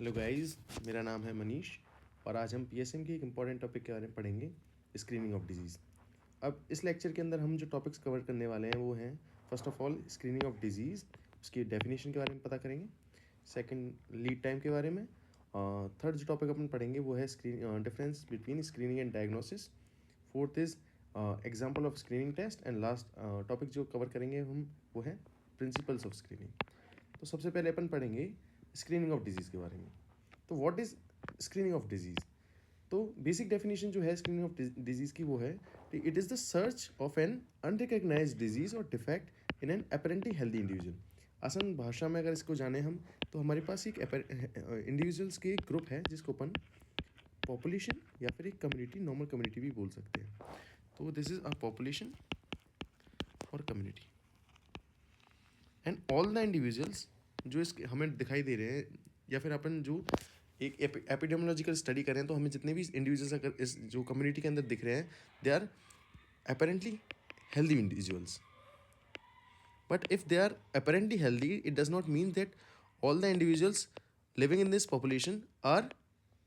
Hello guys, मेरा नाम है मनीष और आज हम पीएसएम के एक इम्पॉर्टेंट टॉपिक के बारे में पढ़ेंगे, स्क्रीनिंग ऑफ डिजीज़। अब इस लेक्चर के अंदर हम जो टॉपिक्स कवर करने वाले हैं वो हैं first of all screening of disease, उसकी डेफिनेशन के बारे में पता करेंगे। सेकंड, लीड टाइम के बारे में। थर्ड जो टॉपिक अपन पढ़ेंगे वो है difference between screening and diagnosis. Fourth is example of screening test and last topic जो कवर करेंगे हम वो है प्रिंसिपल्स ऑफ स्क्रीनिंग। तो सबसे पहले अपन पढ़ेंगे स्क्रीनिंग ऑफ डिजीज़ के बारे में। तो what is screening of disease? तो बेसिक डेफिनेशन जो है स्क्रीनिंग ऑफ डिजीज़ की वो है कि it is the search of an unrecognised disease और defect in an apparently healthy individual. आसान भाषा में अगर इसको जाने हम तो हमारे पास एक इंडिविजुअल्स के एक ग्रुप है जिसको अपन पॉपुलेशन या फिर एक कम्युनिटी, नॉर्मल कम्युनिटी भी बोल सकते हैं। तो दिस इज़ अ पॉपुलेशन और community and all the individuals जो इसके हमें दिखाई दे रहे हैं, या फिर अपन जो एक एपिडेमियोलॉजिकल स्टडी करें तो हमें जितने भी इंडिविजुअल्स अगर इस जो कम्युनिटी के अंदर दिख रहे हैं they are apparently healthy individuals. But if they are apparently healthy it does not mean that all the individuals living in this population are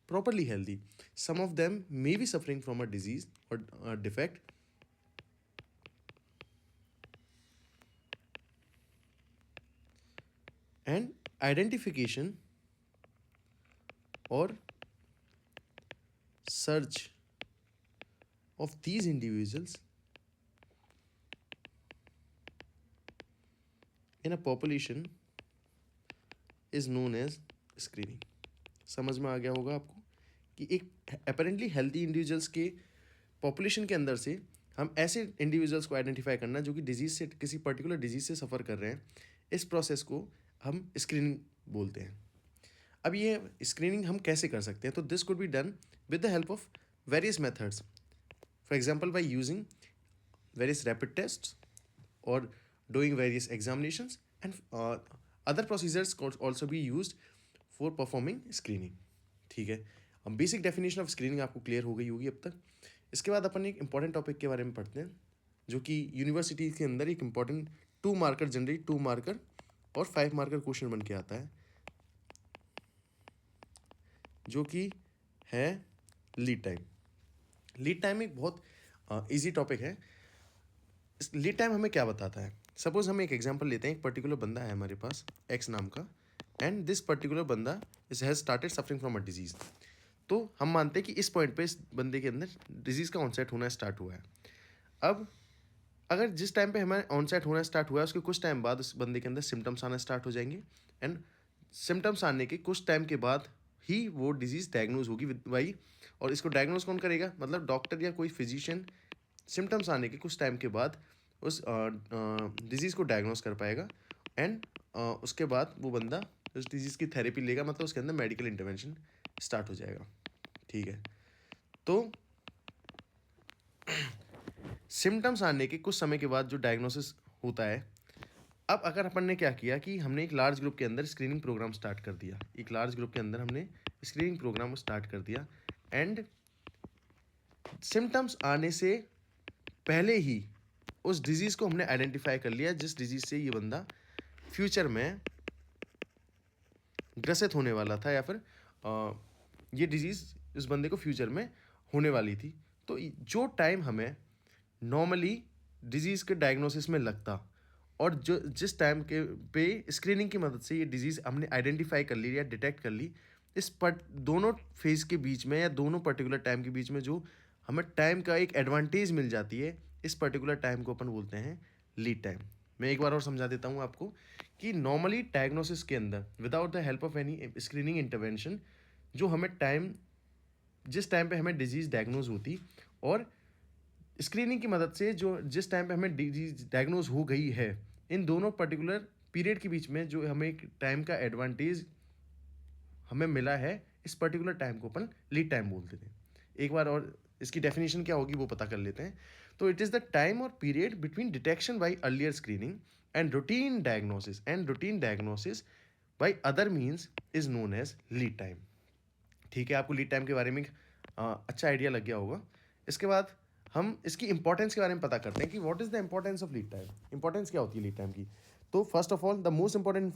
properly healthy. Some of them may be suffering from a disease or a defect, and identification or search of these individuals in a population is known as screening. समझ में आ गया होगा आपको कि एक apparently healthy individuals के population के अंदर से हम ऐसे इंडिविजुअल्स को आइडेंटिफाई करना जो कि डिजीज़ से, किसी पर्टिकुलर डिजीज़ से सफ़र कर रहे हैं, इस प्रोसेस को हम स्क्रीनिंग बोलते हैं। अब ये स्क्रीनिंग हम कैसे कर सकते हैं? तो this could be done with the help of various methods. For example by using various rapid test और doing various examinations and other procedures also be used for performing screening. ठीक है, अब बेसिक डेफिनेशन ऑफ स्क्रीनिंग आपको clear हो गई होगी अब तक। इसके बाद अपन एक इंपॉर्टेंट टॉपिक के बारे में पढ़ते हैं जो कि यूनिवर्सिटी के अंदर एक इंपॉर्टेंट 2 मार्कर, जनरली 2 मार्कर और 5 मार्कर क्वेश्चन बन के आता है, जो कि है लीड टाइम। लीड टाइम एक बहुत ईजी टॉपिक है। लीड टाइम हमें क्या बताता है? सपोज हम एक एग्जांपल लेते हैं, एक पर्टिकुलर बंदा है हमारे पास एक्स नाम का, एंड दिस पर्टिकुलर बंदा is has started suffering from a disease. तो हम मानते हैं कि इस पॉइंट पे इस बंदे के अंदर डिजीज़ का ऑनसेट होना स्टार्ट हुआ है। अब अगर जिस टाइम पे हमारे ऑनसेट होना स्टार्ट हुआ है उसके कुछ टाइम बाद उस बंदे के अंदर सिम्टम्स आना स्टार्ट हो जाएंगे, एंड सिम्टम्स आने के कुछ टाइम के बाद ही वो डिजीज़ डायग्नोज होगी विद वाई। और इसको डायग्नोज कौन करेगा? मतलब डॉक्टर या कोई फिजिशियन सिम्टम्स आने के कुछ टाइम के बाद उस डिज़ीज़ को डायग्नोज कर पाएगा, एंड उसके बाद वो बंदा उस डिजीज़ की थेरेपी लेगा, मतलब उसके अंदर मेडिकल इंटरवेंशन स्टार्ट हो जाएगा। ठीक है, तो सिम्टम्स आने के कुछ समय के बाद जो डायग्नोसिस होता है, अब अगर अपन ने क्या किया कि हमने एक लार्ज ग्रुप के अंदर स्क्रीनिंग प्रोग्राम स्टार्ट कर दिया, एक लार्ज ग्रुप के अंदर हमने स्क्रीनिंग प्रोग्राम स्टार्ट कर दिया, एंड सिम्टम्स आने से पहले ही उस डिज़ीज़ को हमने आइडेंटिफाई कर लिया जिस डिज़ीज़ से ये बंदा फ्यूचर में ग्रसित होने वाला था, या फिर ये डिज़ीज़ इस बंदे को फ्यूचर में होने वाली थी। तो जो टाइम हमें नॉर्मली डिज़ीज़ के डायग्नोसिस में लगता और जो जिस टाइम के पे स्क्रीनिंग की मदद से ये डिज़ीज़ हमने आइडेंटिफाई कर ली या डिटेक्ट कर ली, इस दोनों फेज़ के बीच में या दोनों पर्टिकुलर टाइम के बीच में जो हमें टाइम का एक एडवांटेज मिल जाती है, इस पर्टिकुलर टाइम को अपन बोलते हैं लीड टाइम। मैं एक बार और समझा देता हूँ आपको कि नॉर्मली डायग्नोसिस के अंदर without the help of any screening intervention जो हमें टाइम, जिस टाइम पे हमें डिजीज़ डायग्नोज होती और स्क्रीनिंग की मदद से जो जिस टाइम पे हमें डिजीज डायग्नोज हो गई है, इन दोनों पर्टिकुलर पीरियड के बीच में जो हमें एक टाइम का एडवांटेज हमें मिला है, इस पर्टिकुलर टाइम को अपन लीड टाइम बोलते थे। एक बार और इसकी डेफिनेशन क्या होगी वो पता कर लेते हैं। तो इट इज़ द टाइम और period between detection by earlier screening and routine diagnosis by other means is known as lead time. ठीक है, आपको लीड टाइम के बारे में अच्छा आइडिया लग गया होगा। इसके बाद हम इसकी इंपॉर्टेंस के बारे में पता करते हैं कि what is the importance of lead time. Importance क्या होती है लीड टाइम की? तो first of all the most important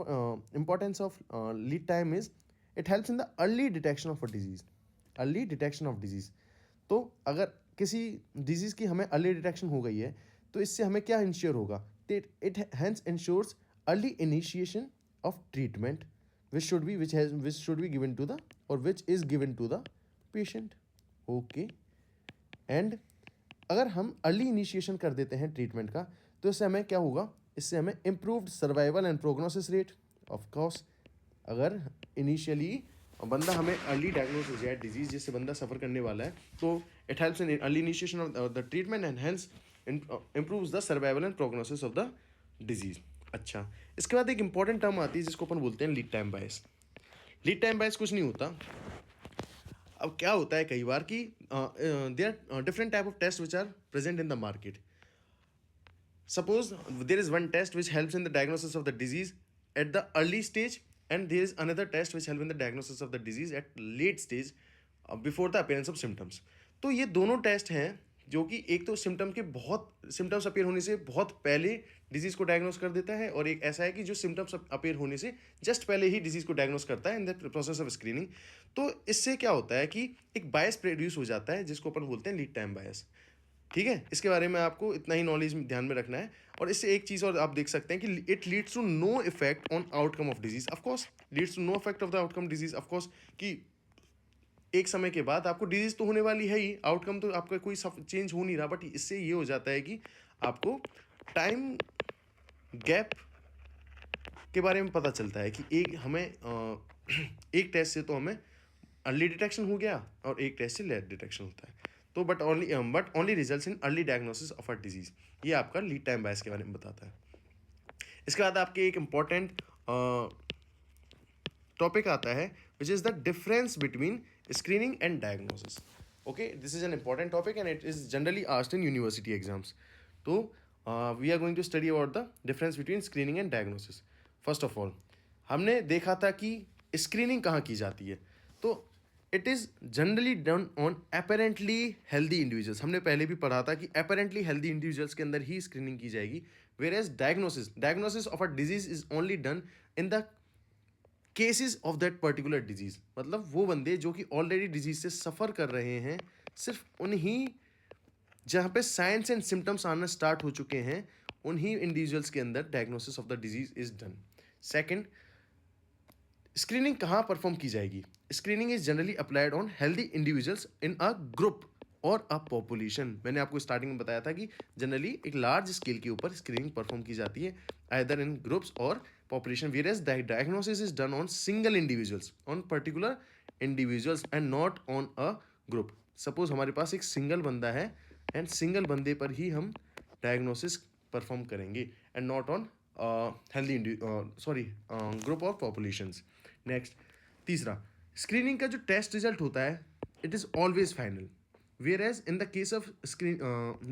importance of lead time is it helps in the early detection of a disease, early detection of disease. तो अगर किसी disease की हमें अर्ली डिटेक्शन हो गई है तो इससे हमें क्या इंश्योर होगा, it hence ensures early initiation of treatment which should be given to the or which is given to the patient. Okay, and अगर हम अर्ली इनिशिएशन कर देते हैं ट्रीटमेंट का तो इससे हमें क्या होगा, इससे हमें improved survival and prognosis rate. Of course अगर इनिशियली बंदा हमें अर्ली डायग्नोस हो जाए डिजीज जिससे बंदा सफ़र करने वाला है तो it helps in early initiation of the treatment and hence improves the survival and prognosis of the disease. अच्छा, इसके बाद एक इंपॉर्टेंट टर्म आती है जिसको अपन बोलते हैं लीड टाइम बायस। लीड टाइम बायस कुछ नहीं होता। अब क्या होता है कई बार कि there are different type of test which are present in the market. Suppose there is one test which helps in the diagnosis of the disease at the early stage and there is another test which help in the diagnosis of the disease at late stage before the appearance of symptoms. तो ये दोनों test हैं जो कि एक तो symptoms appear होने से बहुत पहले डिजीज को डायग्नोस कर देता है, और एक ऐसा है कि जो सिम्टम्स अपीयर होने से जस्ट पहले ही डिजीज को डायग्नोस करता है in the process of screening. तो इससे क्या होता है कि एक बायस प्रोड्यूस हो जाता है जिसको अपन बोलते हैं लीड टाइम बायस। ठीक है, इसके बारे में आपको इतना ही नॉलेज ध्यान में रखना है। और इससे एक चीज़ और आप देख सकते हैं कि it leads to no effect on outcome of disease. Of course leads to no effect of the outcome disease. Of course कि एक समय के बाद आपको डिजीज तो होने वाली है ही, आउटकम तो आपका कोई चेंज हो नहीं रहा, बट इससे ये हो जाता है कि आपको टाइम गैप के बारे में पता चलता है कि एक टेस्ट से तो हमें अर्ली डिटेक्शन हो गया और एक टेस्ट से लेट डिटेक्शन होता है। तो but only results in early diagnosis of a disease. ये आपका लीड टाइम बायस के बारे में बताता है। इसके बाद आपके एक इंपॉर्टेंट टॉपिक आता है which is the difference between screening and diagnosis. Okay, this is an important topic and it is generally asked in university exams. तो we are going to study about the difference between screening and diagnosis. First of all हमने देखा था कि screening कहाँ की जाती है, तो it is generally done on apparently healthy individuals. हमने पहले भी पढ़ा था कि अपेरेंटली हेल्दी इंडिविजुअल्स के अंदर ही स्क्रीनिंग की जाएगी, whereas diagnosis of a disease is only done in the cases of that particular disease. मतलब वो बंदे जो कि ऑलरेडी डिजीज से सफ़र कर रहे हैं, सिर्फ उन्हीं जहाँ पे साइंस एंड सिम्टम्स आना स्टार्ट हो चुके हैं, उन्हीं इंडिविजुअल्स के अंदर diagnosis of the disease is done. Second, screening कहाँ परफॉर्म की जाएगी? Screening is generally applied on healthy individuals in a group और अ पॉपुलेशन। मैंने आपको स्टार्टिंग में बताया था कि जनरली एक लार्ज स्केल के ऊपर स्क्रीनिंग परफॉर्म की जाती है आइदर इन ग्रुप्स और population, whereas diagnosis is done on single individuals, on particular individuals and not on a group. Suppose हमारे पास एक सिंगल बंदा है एंड सिंगल बंदे पर ही हम डायग्नोसिस परफॉर्म करेंगे and not on healthy group of populations. Next, तीसरा, स्क्रीनिंग का जो टेस्ट रिजल्ट होता है it is always final, whereas in the case of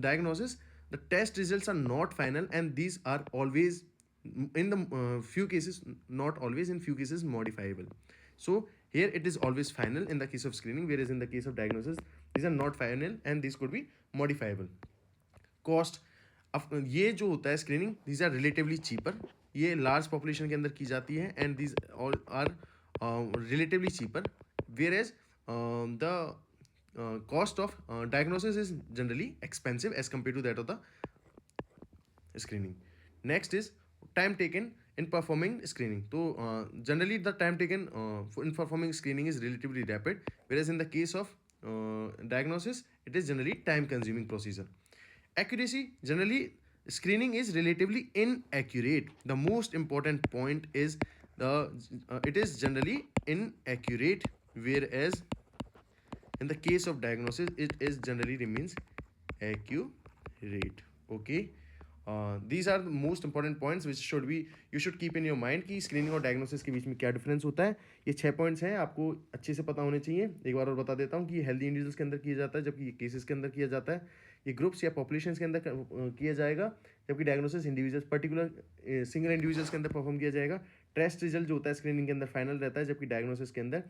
diagnosis the test results are not final and these are always in the few cases, not always, in few cases modifiable. So here it is always final in the case of screening, whereas in the case of diagnosis these are not final and these could be modifiable. Cost, ये जो होता है screening, these are relatively cheaper, ये large population के अंदर की जाती है and these all are relatively cheaper, whereas the cost of diagnosis is generally expensive as compared to that of the screening. Next is time taken in performing screening. So generally the time taken in performing screening is relatively rapid, whereas in the case of diagnosis it is generally time consuming procedure. Accuracy, generally screening is relatively inaccurate. The most important point is it is generally inaccurate, whereas in the case of diagnosis it is generally remains accurate. Okay, these are the most important points which you should keep in your mind कि screening और diagnosis के बीच में क्या difference होता है। ये 6 points हैं, आपको अच्छे से पता होने चाहिए। एक बार और बता देता हूँ कि ये हेल्दी इंडिविजुअल्स के अंदर किया जाता है, जबकि ये केसेस के अंदर किया जाता है। ये ग्रुप्स या पॉपुलेशंस के अंदर किया जाएगा, जबकि diagnosis individuals particular single individuals के अंदर परफॉर्म किया जाएगा। टेस्ट रिजल्ट जो होता है स्क्रीनिंग के अंदर फाइनल रहता है, जबकि डायग्नोसिस के अंदर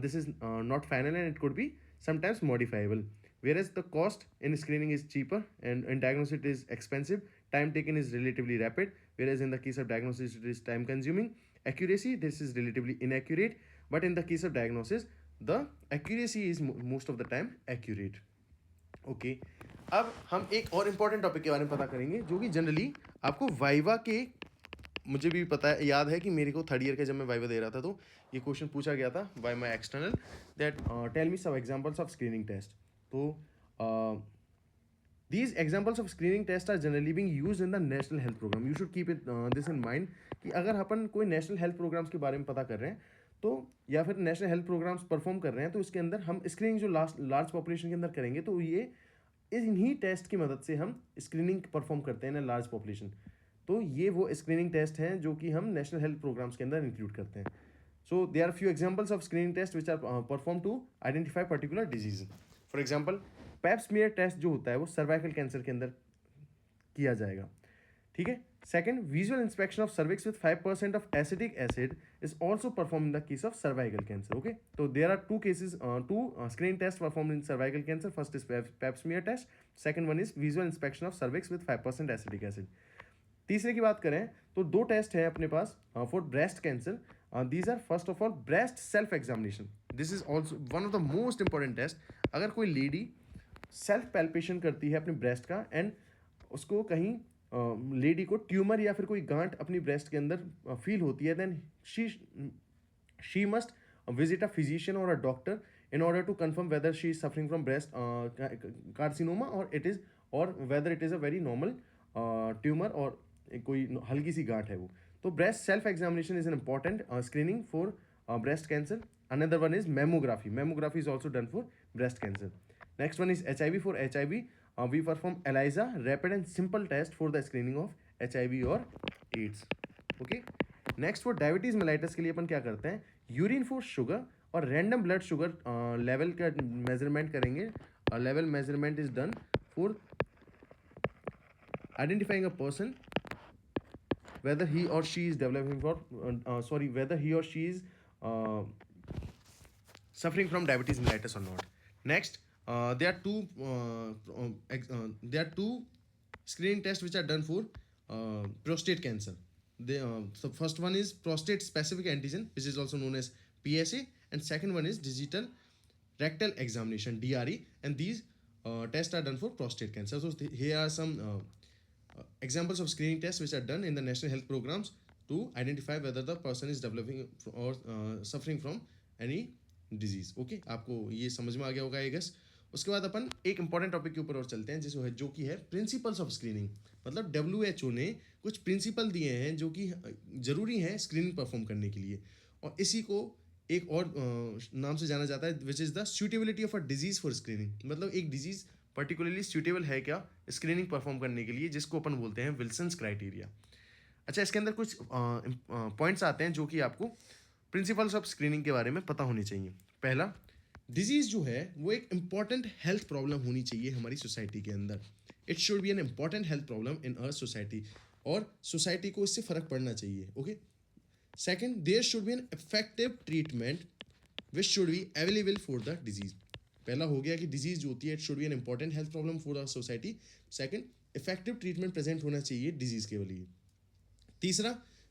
this is not final and it could be sometimes modifiable, whereas the cost in screening is cheaper and in diagnosis it is expensive. Time taken is relatively rapid, whereas in the case of diagnosis it is time consuming. accuracy, this is relatively inaccurate, but in the case of diagnosis the accuracy is most of the time accurate. Okay अब हम एक और important topic के बारे में पता करेंगे जो कि जनरली आपको वाइवा के, मुझे भी पता है, याद है कि मेरे को थर्ड ईयर के जब मैं वाइवा दे रहा था तो ये क्वेश्चन पूछा गया था by my external that tell me some examples of screening test. तो these examples of screening tests are generally being used in the national health program. You should keep it this in mind कि अगर अपन कोई national health programmes के बारे में पता कर रहे हैं तो या फिर नेशनल हेल्थ प्रोग्राम्स परफॉर्म कर रहे हैं तो इसके अंदर हम स्क्रीनिंग जो लार्ज पॉपुलेशन के अंदर करेंगे तो ये इन्हीं टेस्ट की मदद से हम स्क्रीनिंग परफॉर्म करते हैं ना लार्ज पॉपुलेशन. तो ये वो स्क्रीनिंग टेस्ट हैं जो कि हम नेशनल हेल्थ प्रोग्राम्स के अंदर इंक्लूड करते हैं. So they are few examples of screening test which are perform to identify particular disease. For example pap smear test जो होता है वो सर्वाइकल कैंसर के अंदर किया जाएगा. ठीक है. Second, visual inspection of cervix with 5% of acetic acid is also perform in the case of cervical cancer. Okay, तो there are two cases, two screening test perform in cervical cancer. First is pap smear test, second one is visual inspection of cervix with 5% acetic acid. तीसरे की बात करें तो दो test है अपने पास for breast cancer. These are first of all breast self examination. This is also one of the most important test. अगर कोई लेडी सेल्फ पैल्पेशन करती है अपने ब्रेस्ट का एंड उसको कहीं लेडी को ट्यूमर या फिर कोई गांठ अपनी ब्रेस्ट के अंदर फील होती है, then she must visit a physician और a doctor in order to confirm whether she is suffering from breast carcinoma or whether it is a very normal tumor or कोई हल्की सी गांठ है वो. तो breast self examination is an important screening for breast cancer. Another one is mammography. Mammography is also done for breast cancer. Next one is HIV. For HIV, we perform ELISA, rapid and simple test for the screening of HIV or AIDS. Okay. Next for diabetes mellitus के लिए अपन क्या करते हैं, urine for sugar और random blood sugar level का measurement करेंगे. Level measurement is done for identifying a person whether he or she is developing for whether he or she is suffering from diabetes mellitus or not. Next, there are two screening tests which are done for prostate cancer. The first one is prostate specific antigen, which is also known as PSA, and second one is digital rectal examination, DRE, and these tests are done for prostate cancer. So here are some examples of screening tests which are done in the national health programs to identify whether the person is developing or suffering from any disease. Okay, आपको ये समझ में आ गया होगा I guess. उसके बाद अपन एक important topic के ऊपर और चलते हैं जो कि है प्रिंसिपल्स ऑफ स्क्रीनिंग. मतलब WHO ने कुछ प्रिंसिपल दिए हैं जो कि जरूरी हैं स्क्रीनिंग परफॉर्म करने के लिए, और इसी को एक और नाम से जाना जाता है which is the suitability of a disease for screening. मतलब एक डिजीज़ पर्टिकुलरली सूटेबल है क्या स्क्रीनिंग परफॉर्म करने के लिए, जिसको अपन बोलते हैं विल्सन्स क्राइटेरिया. अच्छा, इसके अंदर कुछ पॉइंट्स आते हैं जो कि आपको प्रिंसिपल्स ऑफ स्क्रीनिंग के बारे में पता होनी चाहिए. पहला, डिजीज़ जो है वो एक इम्पॉर्टेंट हेल्थ प्रॉब्लम होनी चाहिए हमारी सोसाइटी के अंदर. It should be an important health problem in our society, और सोसाइटी को इससे फ़र्क पड़ना चाहिए. Okay. Second, there should be an effective treatment which should be available for the disease. पहला हो गया कि डिजीज़ जो होती है it should be an important health problem for the society. Second, effective treatment present होना चाहिए डिजीज़ के लिए. तीसरा,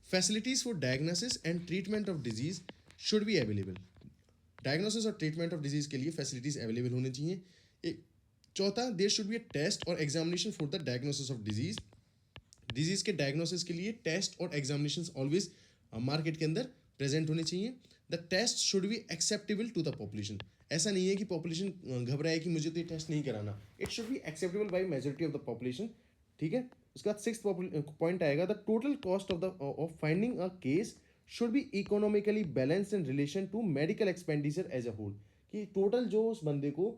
facilities for diagnosis and treatment of disease should be available. Diagnosis और ट्रीटमेंट ऑफ डिजीज़ के लिए फैसिलिटीज़ अवेलेबल होनी चाहिए. एक चौथा, there should be a test और examination for the diagnosis of disease. Disease के डायग्नोसिस के लिए टेस्ट और एग्जामिनेशन ऑलवेज मार्केट के अंदर प्रेजेंट होने चाहिए. The test should be acceptable to the population. ऐसा नहीं है कि पॉपुलेशन घबराए कि मुझे तो ये टेस्ट नहीं कराना. It should be acceptable by majority of the population. ठीक है. उसके बाद सिक्स्थ पॉइंट आएगा, the total cost of finding a case should be economically balanced in relation to medical expenditure as a whole. कि total जो उस बंदे को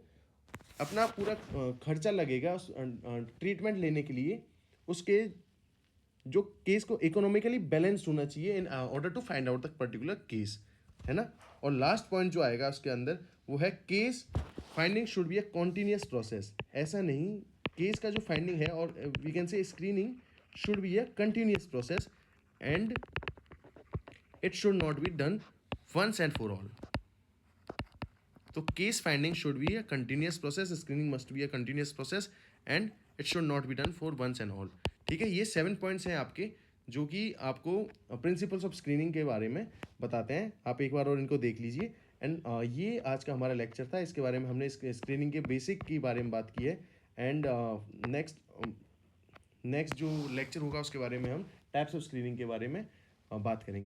अपना पूरा खर्चा लगेगा उस ट्रीटमेंट लेने के लिए, उसके जो केस को इकोनॉमिकली बैलेंस्ड होना चाहिए in order to find out the particular case, है ना. और लास्ट पॉइंट जो आएगा उसके अंदर वो है case finding should be a continuous process. ऐसा नहीं, केस का जो फाइंडिंग है और we can say screening should be a continuous process and it should not be done once and for all. तो case finding should be a continuous process, screening must be a continuous process and it should not be done for once and all. ठीक है. ये 7 points हैं आपके जो कि आपको principles of screening के बारे में बताते हैं। आप एक बार और इनको देख लीजिए। एंड ये आज का हमारा लेक्चर था। इसके बारे में हमने स्क्रीनिंग के बेसिक के बारे में बात की है। एंड नेक्स्ट जो लेक्चर होगा उसके बारे में हम टाइप्स ऑफ स्क्रीनिंग के बारे में बात करेंगे।